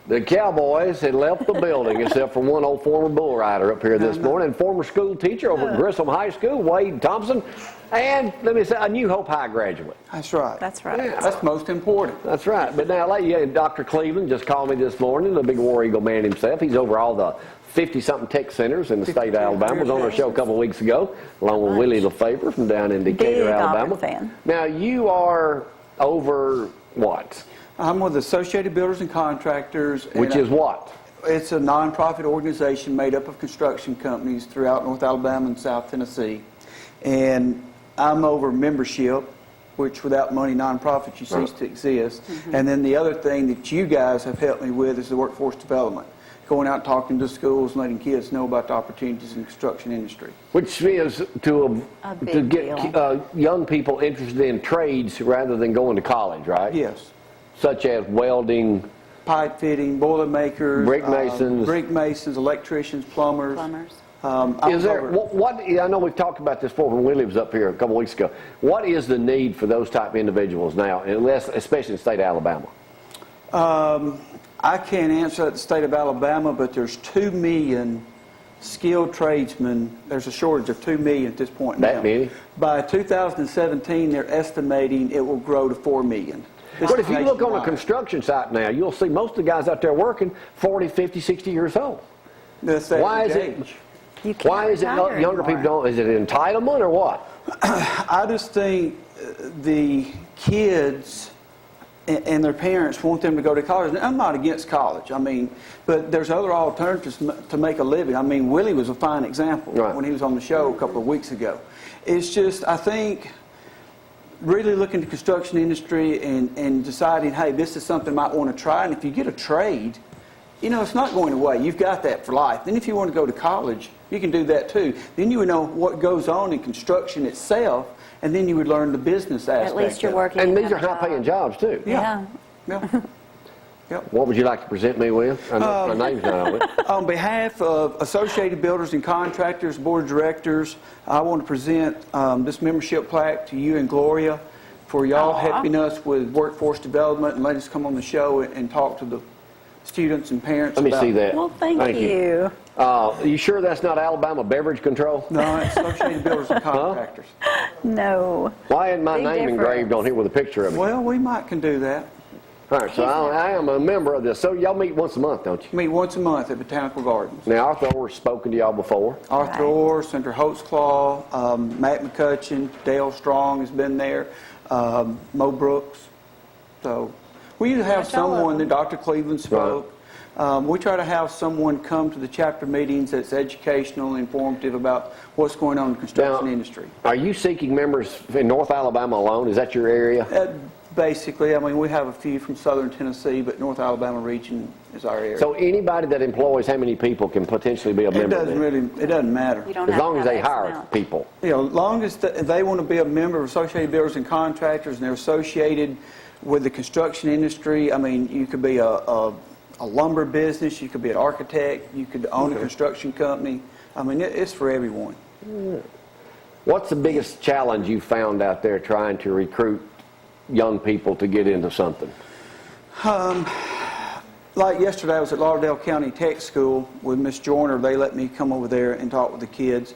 The Cowboys had left the building, except for one old former bull rider up here this morning, former school teacher over at Grissom High School, Wade Thompson, and let me say, a New Hope High graduate. That's right. That's right. Yeah. That's most important. That's right. But now, Dr. Cleveland just called me this morning, the big War Eagle man himself. He's over all the 50-something tech centers in the state of Alabama. Was on our show a couple of weeks ago, along with Willie LaFavor from down in Decatur, Alabama. Fan. Now, you are over what? I'm with the Associated Builders and Contractors. Which is what? It's a nonprofit organization made up of construction companies throughout North Alabama and South Tennessee. And I'm over membership, which without money, nonprofits, you cease to exist. And then the other thing that you guys have helped me with is the workforce development. Going out talking to schools and letting kids know about the opportunities in the construction industry. Which is to get young people interested in trades rather than going to college, right? Yes. Such as welding, Pipe fitting, boiler makers, brick masons, electricians, plumbers. Is there what? I know we've talked about this before when Willie was up here a couple of weeks ago. What is the need for those type of individuals now, especially in the state of Alabama? I can't answer at the state of Alabama, but there's 2 million skilled tradesmen. There's a shortage of 2 million at this point now. That many? By 2017, they're estimating it will grow to 4 million. But if you look on a construction site now, you'll see most of the guys out there working 40, 50, 60 years old. Why is it younger people don't? Is it an entitlement or what? I just think the kids and their parents want them to go to college. And I'm not against college. I mean, but there's other alternatives to make a living. I mean, Willie was a fine example when he was on the show a couple of weeks ago. It's just, I think, really looking at the construction industry and deciding, hey, this is something I might want to try. And if you get a trade, you know, it's not going away. You've got that for life. Then if you want to go to college, you can do that too. Then you would know what goes on in construction itself, and then you would learn the business aspect. At least you're working. And these are high-paying jobs too. Yeah. What would you like to present me with? I know my name's not on it. On behalf of Associated Builders and Contractors, Board of Directors, I want to present this membership plaque to you and Gloria for y'all helping us with workforce development and let us come on the show and talk to the students and parents. Let me see that. Well, thank you. You sure that's not Alabama Beverage Control? No, it's Associated Builders and Contractors. No. Why isn't my name engraved on here with a picture of it? Well, we can do that. All right, so I am a member of this. So y'all meet once a month, don't you? Meet once a month at Botanical Gardens. Now, Arthur Orr's spoken to y'all before. Arthur Orr, Senator Holtzclaw, Matt McCutcheon, Dale Strong has been there, Mo Brooks. So we usually have someone, that Dr. Cleveland spoke. We try to have someone come to the chapter meetings that's educational and informative about what's going on in the construction industry. Are you seeking members in North Alabama alone? Is that your area? Basically, I mean, we have a few from southern Tennessee, but North Alabama region is our area. So anybody that employs how many people can potentially be a member? It doesn't matter. As long as they hire people. You know, as long as they want to be a member of Associated Builders and Contractors and they're associated with the construction industry. I mean, you could be a lumber business, you could be an architect, you could own a construction company. I mean, it's for everyone. What's the biggest challenge you found out there trying to recruit young people to get into something? Like yesterday, I was at Lauderdale County Tech School with Miss Joyner. They let me come over there and talk with the kids.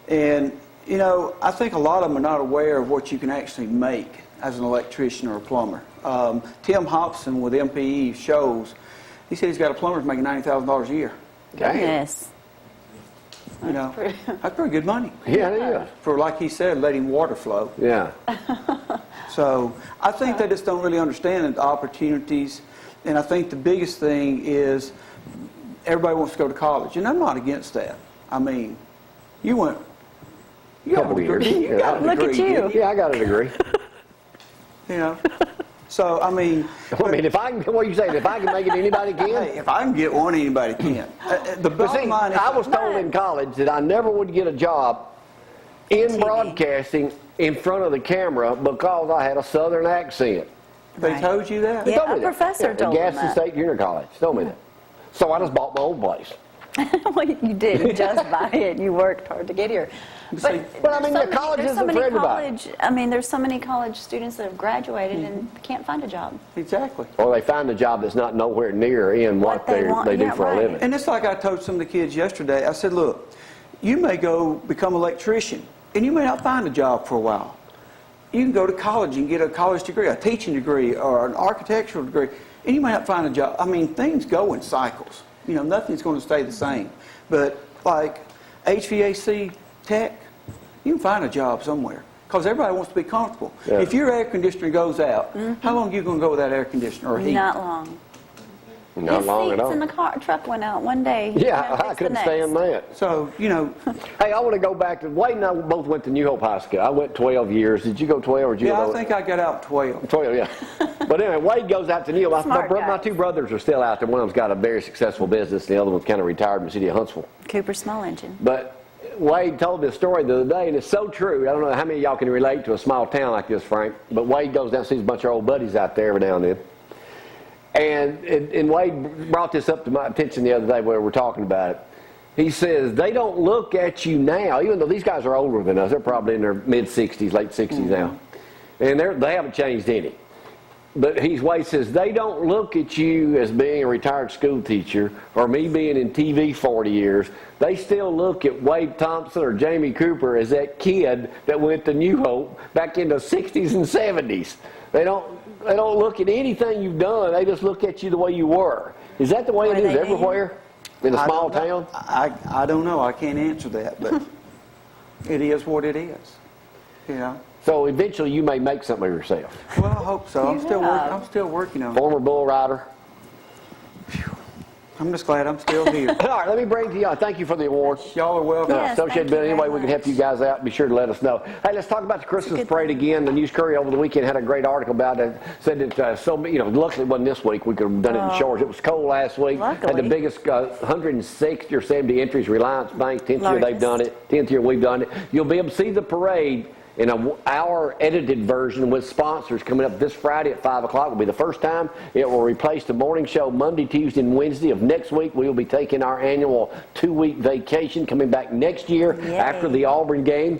And, you know, I think a lot of them are not aware of what you can actually make as an electrician or a plumber. Tim Thompson with MPE shows, he said he's got a plumber making $90,000 a year. Goodness. You know, that's pretty good money. Yeah, it is. For, like he said, letting water flow. Yeah. So I think they just don't really understand the opportunities. And I think the biggest thing is everybody wants to go to college. And I'm not against that. I mean, you got a degree. You got a degree. Look at you. Yeah, I got a degree. You know. So, I mean... what are you saying? If I can make it, anybody can? Hey, if I can get one, anybody can. The bottom line is... I was told in college that I never would get a job in broadcasting in front of the camera because I had a southern accent. They told you that? Yeah, a professor told me that. Gaston State Junior College told me that. So I just bought my own place. Well, you didn't just buy it. You worked hard to get here. See, Well, I mean, there's the college there's isn't for everybody. there's so many college students that have graduated and can't find a job. exactly. Or they find a job that's not nowhere near in what What they want, they do yeah, for a right. living. And it's like I told some of the kids yesterday. I said, look, you may go become an electrician, and you may not find a job for a while. You can go to college and get a college degree, a teaching degree, or an architectural degree, and you may not find a job. I mean, things go in cycles. You know, nothing's going to stay the same. But like HVAC tech, you can find a job somewhere because everybody wants to be comfortable. Yeah. If your air conditioner goes out, how long are you going to go without air conditioner or heat? Not long. Not His long at seats all. in the truck went out one day. He Yeah, had to I fix the couldn't next. stand that. So, you know, Hey, I want to go back to, Wade and I both went to New Hope High School. I went 12 years. Did you go 12 or did you yeah, go? I think I got out 12. 12, yeah. But anyway, Wade goes out to New Hope. Smart My guy. two brothers are still out there. One of them's got a very successful business. The other one's kind of retired in the city of Huntsville. Cooper Small Engine. But Wade told this story the other day, and it's so true. I don't know how many of y'all can relate to a small town like this, Frank, but Wade goes down and sees a bunch of old buddies out there every now and then. And Wade brought this up to my attention the other day when we were talking about it. He says, they don't look at you now, even though these guys are older than us. They're probably in their mid-60s, late 60s now. And they haven't changed any. But Wade says, they don't look at you as being a retired school teacher or me being in TV 40 years. They still look at Wade Thompson or Jamie Cooper as that kid that went to New Hope back in the 60s and 70s. They don't look at anything you've done. They just look at you the way you were. Is that the way it Were is they everywhere in a I small don't know. town? I don't know. I can't answer that, but it is what it is. You know. So eventually you may make something of yourself. Well, I hope so. You have. I'm still working on it. Former bull rider. I'm just glad I'm still here. All right, let me bring to y'all. Thank you for the award. Y'all are welcome. Yes, Associated thank you Bill, any way very we can much. help you guys out, be sure to let us know. Hey, let's talk about the Christmas good parade thing. again. The News Courier over the weekend had a great article about it. Said that luckily it wasn't this week. We could have done it in shorts. It was cold last week. Had the Luckily. biggest 160 or 70 entries. Reliance Bank, 10th year they've Largest. done it. 10th year we've done it. You'll be able to see the parade in an hour edited version with sponsors coming up this Friday at 5 o'clock. Will be the first time. It will replace the morning show Monday, Tuesday, and Wednesday of next week. We will be taking our annual 2-week vacation, coming back next year Yay. after the Auburn game.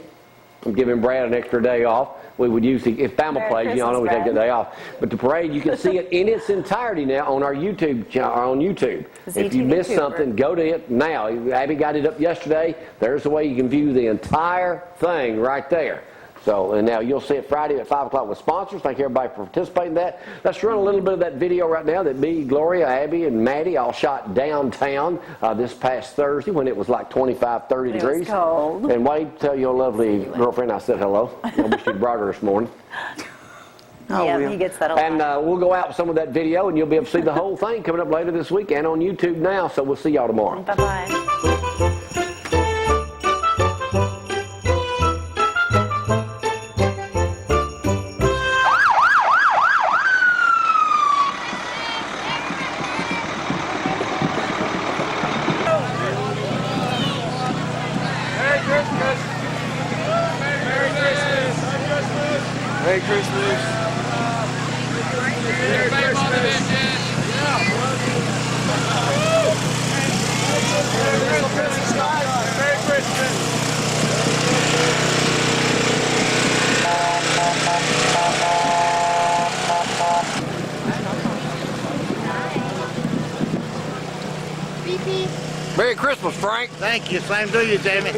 I'm giving Brad an extra day off. We would usually, if Bama Merry plays, y'all know we Christmas, take a Brad. day off. But the parade, you can see it in its entirety now on our YouTube channel, on YouTube. If you ZTV missed Cooper. something, go to it now. Abby got it up yesterday. There's the way you can view the entire thing right there. So, and now you'll see it Friday at 5 o'clock with sponsors. Thank everybody for participating in that. Let's run a little bit of that video right now that me, Gloria, Abby, and Maddie all shot downtown this past Thursday when it was like 25, 30 It was degrees. cold. And Wade, tell your lovely girlfriend I said hello. I wish you'd brought her this morning. I Yeah, will. he gets that a lot. And we'll go out with some of that video, and you'll be able to see the whole thing coming up later this week and on YouTube now. So we'll see y'all tomorrow. Bye-bye. Merry Christmas! Merry Christmas! Merry Christmas! Merry Christmas! Merry Christmas, guys! Merry Christmas! Merry Christmas, Frank. Thank you. Same to you, Jamie.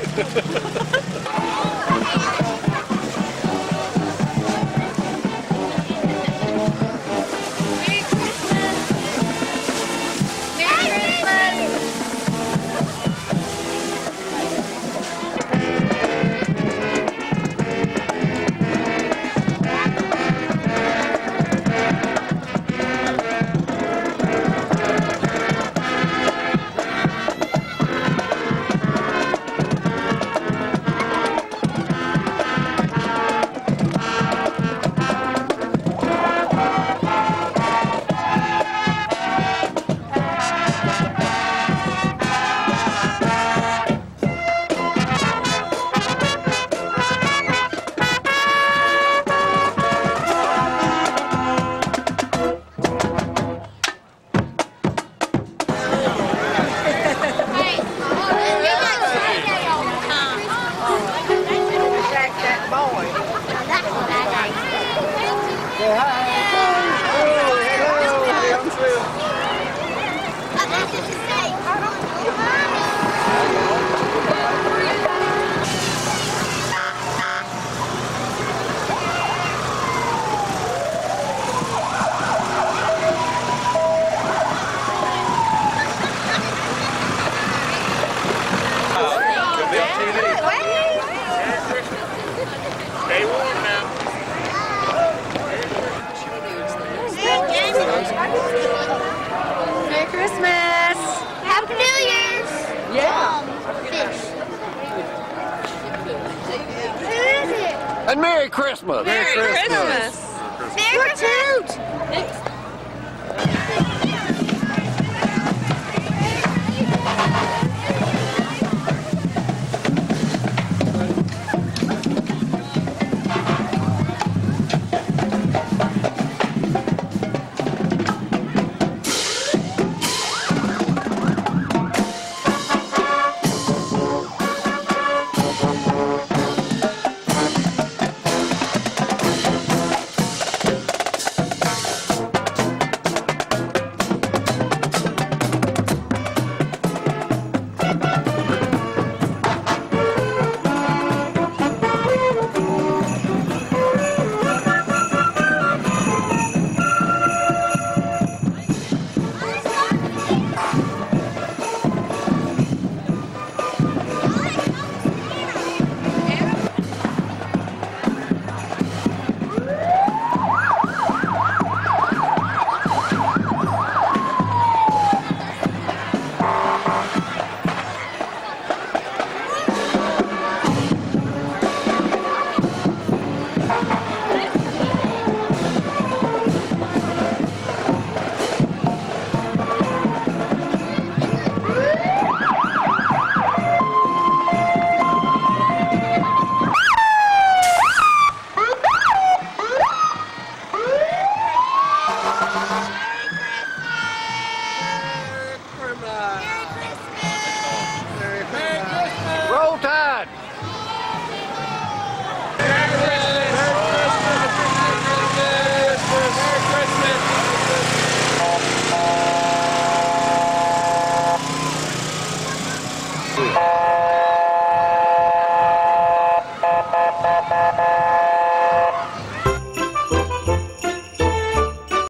Stay warm now. Merry Christmas! Happy New Year's! Yeah. Fish. Who is it? And Merry Christmas. Merry Christmas! Merry Christmas!